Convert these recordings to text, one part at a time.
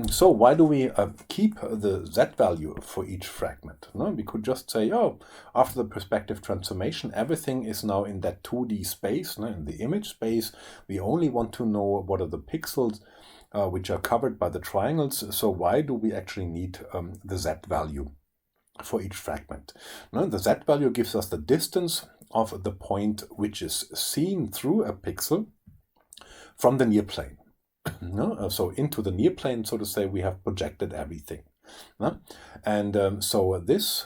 So why do we keep the Z value for each fragment? No? We could just say, oh, after the perspective transformation, everything is now in that 2D space, no? In the image space. We only want to know what are the pixels which are covered by the triangles. So why do we actually need the Z value for each fragment? No? The Z value gives us the distance of the point which is seen through a pixel from the near plane. No? So into the near plane, so to say, we have projected everything. No? And so this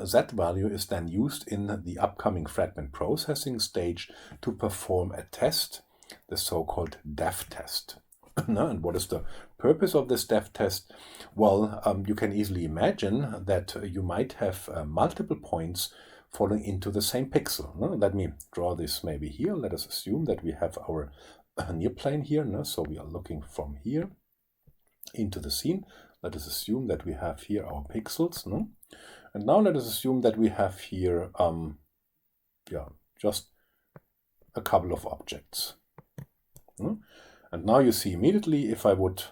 Z value is then used in the upcoming fragment processing stage to perform a test, the so-called depth test. No? And what is the purpose of this depth test? Well, you can easily imagine that you might have multiple points falling into the same pixel. No? Let me draw this maybe here. Let us assume that we have our near plane here. No? So we are looking from here into the scene. Let us assume that we have here our pixels. No? And now let us assume that we have here just a couple of objects. No? And now you see immediately, if I would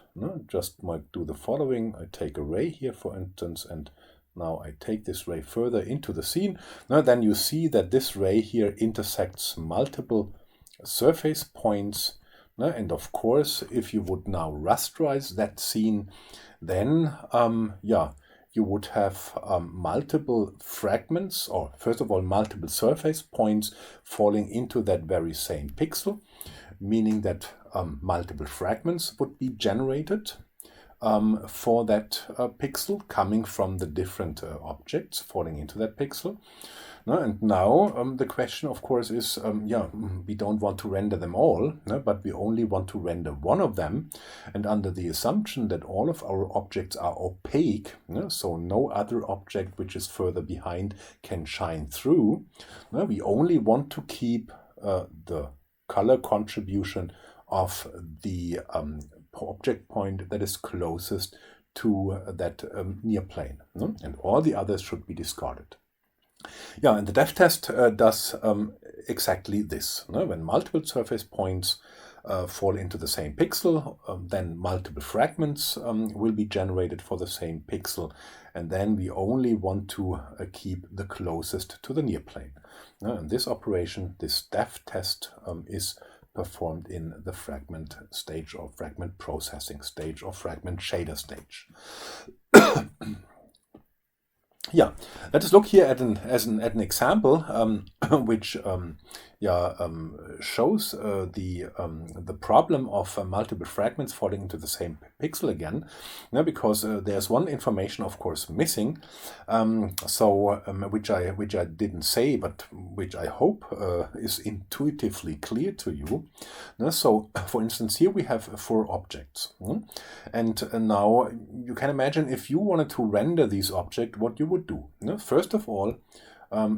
just might do the following, I take a ray here, for instance, and now I take this ray further into the scene. Now then you see that this ray here intersects multiple surface points. And of course, if you would now rasterize that scene, then you would have multiple fragments, or first of all, multiple surface points falling into that very same pixel, meaning that multiple fragments would be generated for that pixel coming from the different objects falling into that pixel. And now the question, of course, is, we don't want to render them all, but we only want to render one of them. And under the assumption that all of our objects are opaque, so no other object which is further behind can shine through, we only want to keep the color contribution of the object point that is closest to that near plane, and all the others should be discarded. And the depth test does exactly this. When multiple surface points fall into the same pixel, then multiple fragments will be generated for the same pixel, and then we only want to keep the closest to the near plane. And this operation, this depth test, is performed in the fragment stage, or fragment processing stage, or fragment shader stage. Let us look here at an example which shows the problem of multiple fragments falling into the same pixel again, because there's one information, of course, missing, which I didn't say, but which I hope is intuitively clear to you. So, for instance, here we have 4 objects, and now you can imagine if you wanted to render these objects, what you would do. First of all,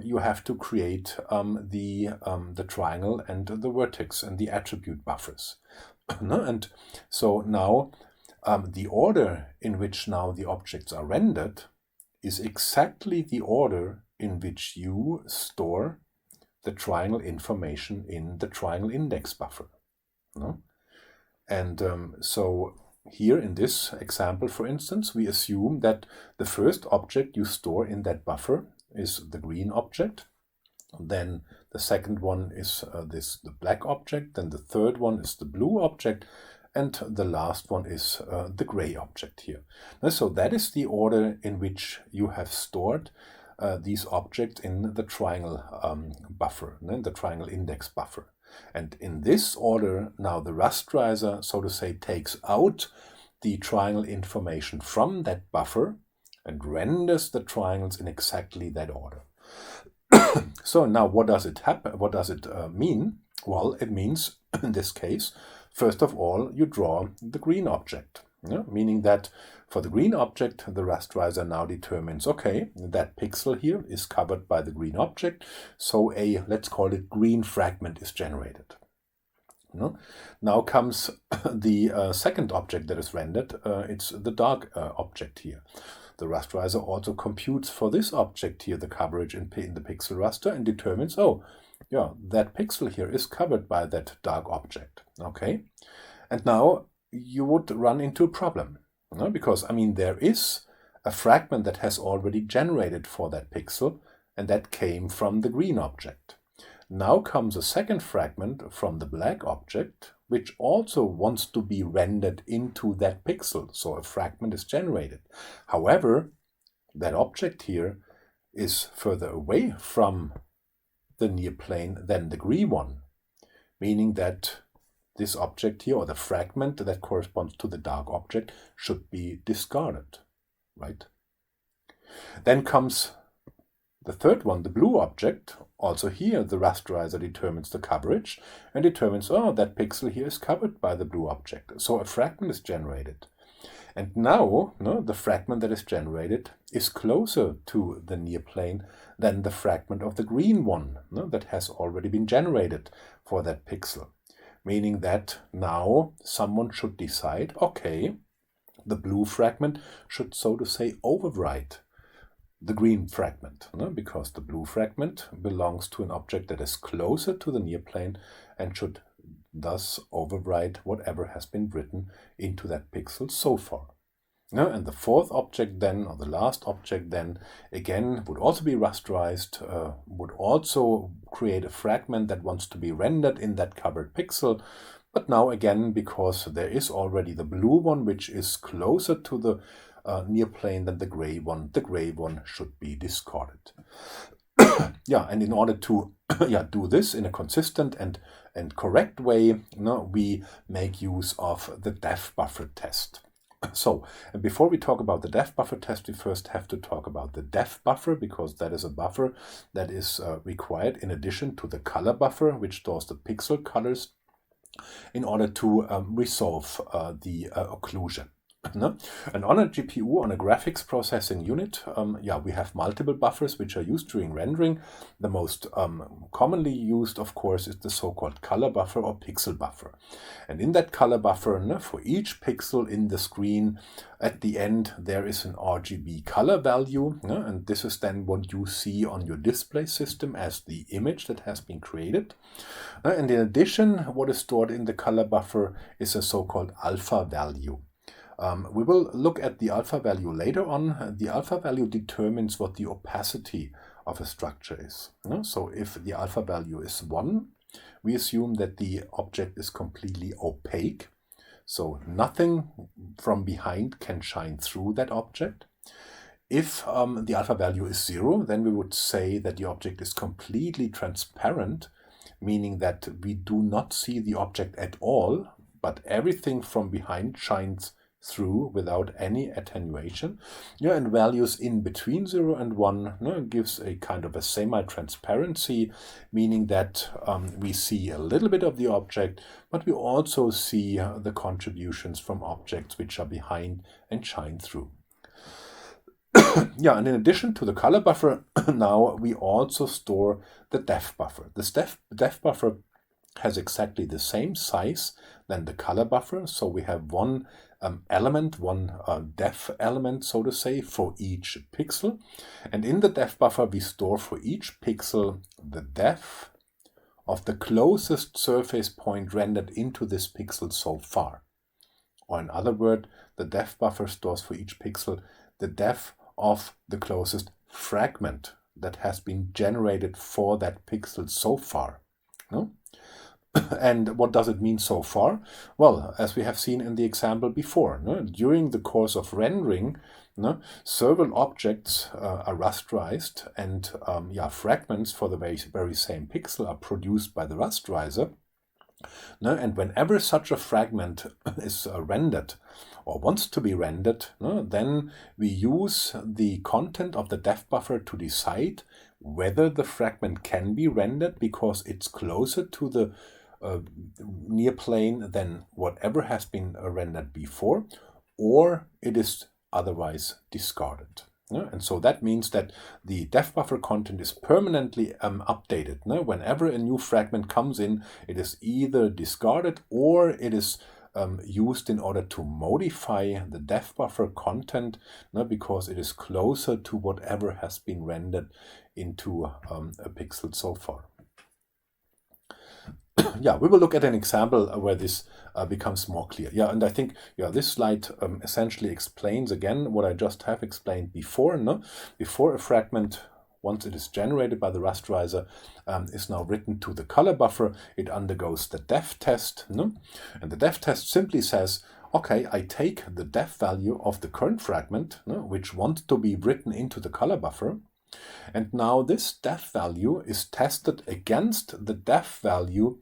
you have to create the triangle and the vertex and the attribute buffers. And so now the order in which now the objects are rendered is exactly the order in which you store the triangle information in the triangle index buffer. And so here in this example, for instance, we assume that the first object you store in that buffer is the green object. Then the second one is the black object. Then the third one is the blue object. And the last one is the gray object here. So that is the order in which you have stored these objects in the triangle buffer, the triangle index buffer. And in this order, now the rasterizer, so to say, takes out the triangle information from that buffer and renders the triangles in exactly that order. So now what does it happen? What does it mean? Well, it means, in this case, first of all, you draw the green object, meaning that for the green object, the rasterizer now determines, okay, that pixel here is covered by the green object, so let's call it green fragment is generated. Now comes the second object that is rendered. It's the dark object here. The rasterizer also computes for this object here the coverage in the pixel raster and determines, that pixel here is covered by that dark object. Okay, and now you would run into a problem. No, because, I mean, there is a fragment that has already generated for that pixel, and that came from the green object. Now comes a second fragment from the black object, which also wants to be rendered into that pixel, so a fragment is generated. However, that object here is further away from the near plane than the green one, meaning that this object here, or the fragment that corresponds to the dark object, should be discarded, right? Then comes the third one, the blue object. Also here, the rasterizer determines the coverage and determines, oh, that pixel here is covered by the blue object. So a fragment is generated. And now, the fragment that is generated is closer to the near plane than the fragment of the green one that has already been generated for that pixel. Meaning that now someone should decide, okay, the blue fragment should, so to say, overwrite the green fragment, because the blue fragment belongs to an object that is closer to the near plane and should thus overwrite whatever has been written into that pixel so far. And the fourth object then, or the last object then, again would also be rasterized, would also create a fragment that wants to be rendered in that covered pixel. But now again, because there is already the blue one, which is closer to the near plane than the gray one should be discarded. Yeah, and in order to do this in a consistent and correct way, we make use of the def buffer test. So, before we talk about the def buffer test, we first have to talk about the def buffer, because that is a buffer that is required in addition to the color buffer, which stores the pixel colors, in order to resolve the occlusion. And on a GPU, on a graphics processing unit, we have multiple buffers which are used during rendering. The most commonly used, of course, is the so-called color buffer or pixel buffer. And in that color buffer, for each pixel in the screen, at the end there is an RGB color value, and this is then what you see on your display system as the image that has been created. And in addition, what is stored in the color buffer is a so-called alpha value. We will look at the alpha value later on. The alpha value determines what the opacity of a structure is. So if the alpha value is 1, we assume that the object is completely opaque. So nothing from behind can shine through that object. If the alpha value is 0, then we would say that the object is completely transparent, meaning that we do not see the object at all, but everything from behind shines through without any attenuation. And values in between 0 and 1 gives a kind of a semi-transparency, meaning that we see a little bit of the object, but we also see the contributions from objects which are behind and shine through. And in addition to the color buffer, now we also store the def buffer. The def buffer has exactly the same size than the color buffer, so we have one element, one def element, so to say, for each pixel. And in the def buffer, we store for each pixel the def of the closest surface point rendered into this pixel so far. Or in other words, the def buffer stores for each pixel the def of the closest fragment that has been generated for that pixel so far. And what does it mean so far? Well, as we have seen in the example before, during the course of rendering, several objects are rasterized, and fragments for the very same pixel are produced by the rasterizer. And whenever such a fragment is rendered or wants to be rendered, then we use the content of the def buffer to decide whether the fragment can be rendered because it's closer to the near plane than whatever has been rendered before, or it is otherwise discarded. And so that means that the def buffer content is permanently updated. Whenever a new fragment comes in, it is either discarded or it is used in order to modify the def buffer content, because it is closer to whatever has been rendered into a pixel so far. yeah, we will look at an example where this becomes more clear. Yeah, and I think this slide essentially explains again what I just have explained before. No, before a fragment, once it is generated by the rasterizer, is now written to the color buffer, it undergoes the def test. No, and the def test simply says, okay, I take the def value of the current fragment, no, which wants to be written into the color buffer. And now this def value is tested against the def value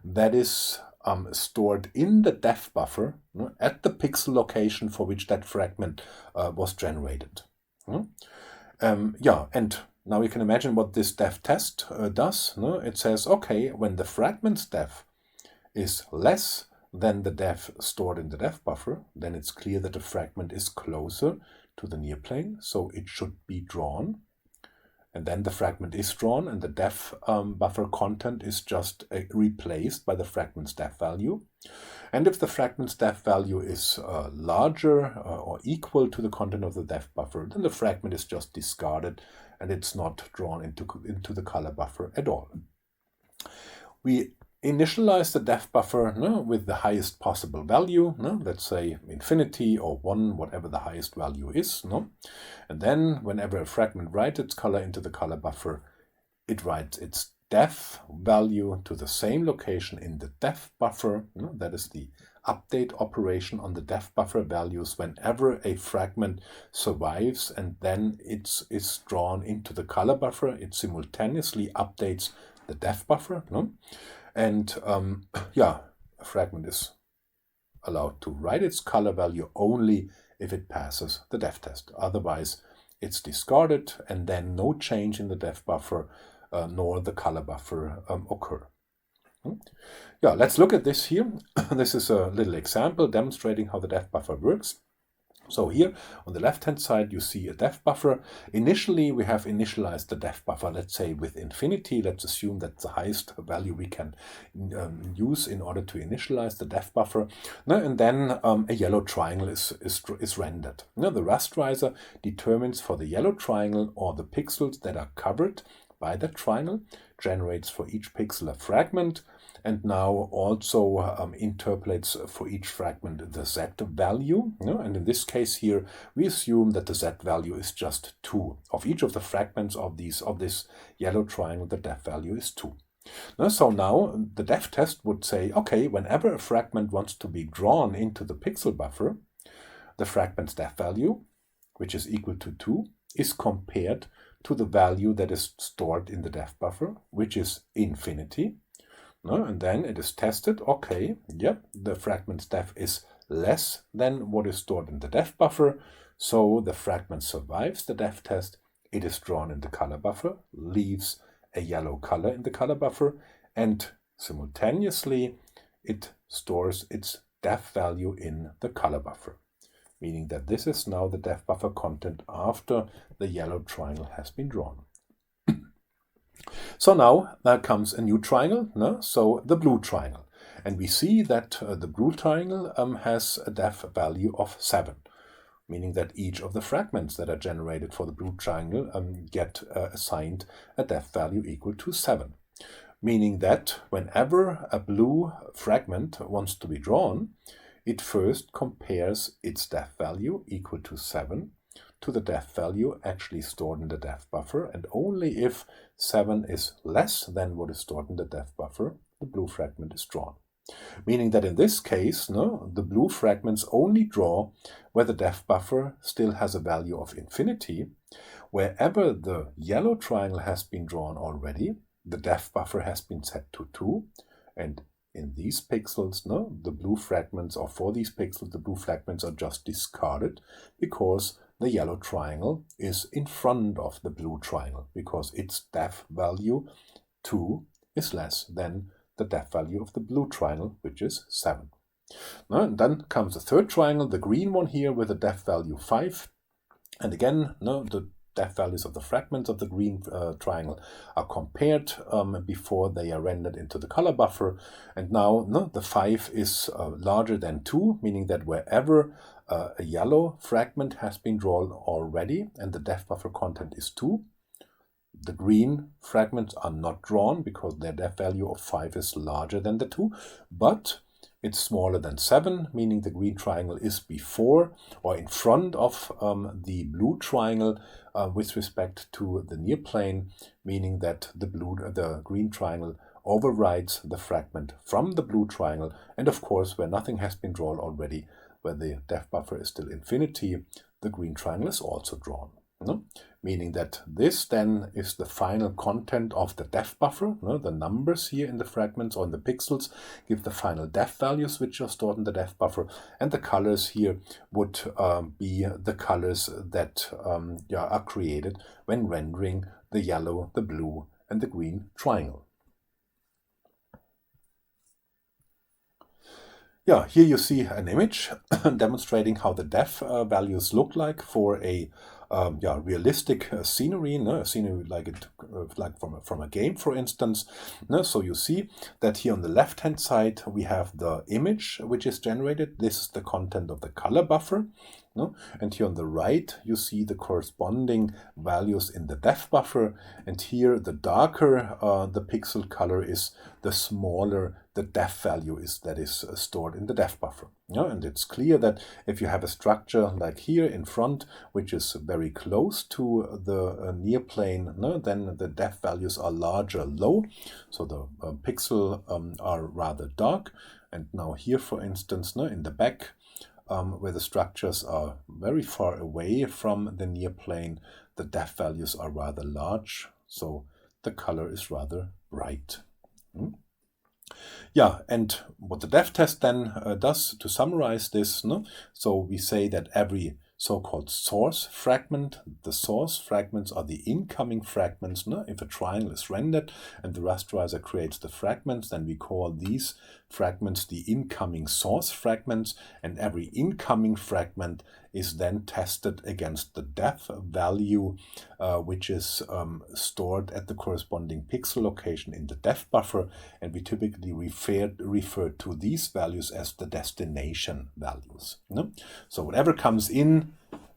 that is stored in the def buffer at the pixel location for which that fragment was generated. Yeah, and now you can imagine what this def test does. It says, okay, when the fragment's def is less than the def stored in the def buffer, then it's clear that the fragment is closer to the near plane, so it should be drawn. And then the fragment is drawn, and the def buffer content is just replaced by the fragment's def value. And if the fragment's def value is larger or equal to the content of the def buffer, then the fragment is just discarded and it's not drawn into the color buffer at all. We initialize the def buffer with the highest possible value, let's say infinity or 1, whatever the highest value is. And then whenever a fragment writes its color into the color buffer, it writes its def value to the same location in the def buffer. That is the update operation on the def buffer values whenever a fragment survives and then it is drawn into the color buffer. It simultaneously updates the def buffer. And yeah, a fragment is allowed to write its color value only if it passes the def test. Otherwise, it's discarded and then no change in the def buffer nor the color buffer occur. Yeah, let's look at this here. This is a little example demonstrating how the def buffer works. So here on the left-hand side, you see a def buffer. Initially, we have initialized the def buffer, let's say with infinity. Let's assume that's the highest value we can use in order to initialize the def buffer. And then a yellow triangle is rendered. The rasterizer determines for the yellow triangle or the pixels that are covered by that triangle, generates for each pixel a fragment, and now also interpolates for each fragment the z value. And in this case here, we assume that the z value is just 2. Of each of the fragments of this yellow triangle, the def value is 2. So now the def test would say, okay, whenever a fragment wants to be drawn into the pixel buffer, the fragment's def value, which is equal to 2, is compared to the value that is stored in the def buffer, which is infinity. And then it is tested. Okay, yep, the fragment's def is less than what is stored in the def buffer, so the fragment survives the def test. It is drawn in the color buffer, leaves a yellow color in the color buffer, and simultaneously it stores its def value in the color buffer, meaning that this is now the def buffer content after the yellow triangle has been drawn. So now there comes a new triangle, so the blue triangle. And we see that the blue triangle has a def value of 7, meaning that each of the fragments that are generated for the blue triangle get assigned a def value equal to 7. Meaning that whenever a blue fragment wants to be drawn, it first compares its def value equal to 7 to the def value actually stored in the def buffer, and only if 7 is less than what is stored in the def buffer, the blue fragment is drawn. Meaning that in this case, the blue fragments only draw where the def buffer still has a value of infinity. Wherever the yellow triangle has been drawn already, the def buffer has been set to 2, and in these pixels, the blue fragments, or for these pixels, the blue fragments are just discarded because the yellow triangle is in front of the blue triangle, because its def value 2 is less than the def value of the blue triangle, which is 7. And then comes the third triangle, the green one here with a def value 5. And again, the def values of the fragments of the green triangle are compared before they are rendered into the color buffer. And now the 5 is larger than 2, meaning that wherever a yellow fragment has been drawn already and the def buffer content is 2, The green fragments are not drawn because their depth value of 5 is larger than the 2, but it's smaller than 7, meaning the green triangle is before or in front of the blue triangle with respect to the near plane, meaning that the green triangle overrides the fragment from the blue triangle, and of course where nothing has been drawn already, where the depth buffer is still infinity, the green triangle is also drawn. No? Meaning that this then is the final content of the depth buffer. No? The numbers here in the fragments or in the pixels give the final depth values which are stored in the depth buffer, and the colors here would be the colors that are created when rendering the yellow, the blue, and the green triangle. Yeah, here you see an image demonstrating how the depth values look like for a realistic scenery, no? A scenery like from a game, for instance. No? So you see that here on the left-hand side we have the image which is generated. This is the content of the color buffer. No? And here on the right you see the corresponding values in the depth buffer, and here the darker the pixel color is, the smaller the depth value is that is stored in the depth buffer. And it's clear that if you have a structure like here in front, which is very close to the near plane, then the depth values are larger low, so the pixel are rather dark. And now here, for instance, in the back, where the structures are very far away from the near plane, the depth values are rather large, so the color is rather bright. Yeah, and what the depth test then does to summarize this, so we say that every so-called source fragment, the source fragments are the incoming fragments. If a triangle is rendered and the rasterizer creates the fragments, then we call these fragments the incoming source fragments, and every incoming fragment is then tested against the depth value which is stored at the corresponding pixel location in the depth buffer, and we typically refer to these values as the destination values. So whatever comes in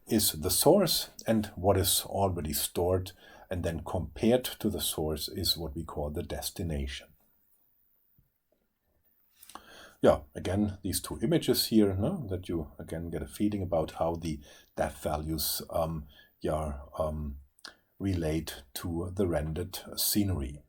is the source, and what is already stored and then compared to the source is what we call the destination. Yeah, again, these two images here, that you again get a feeling about how the depth values relate to the rendered scenery.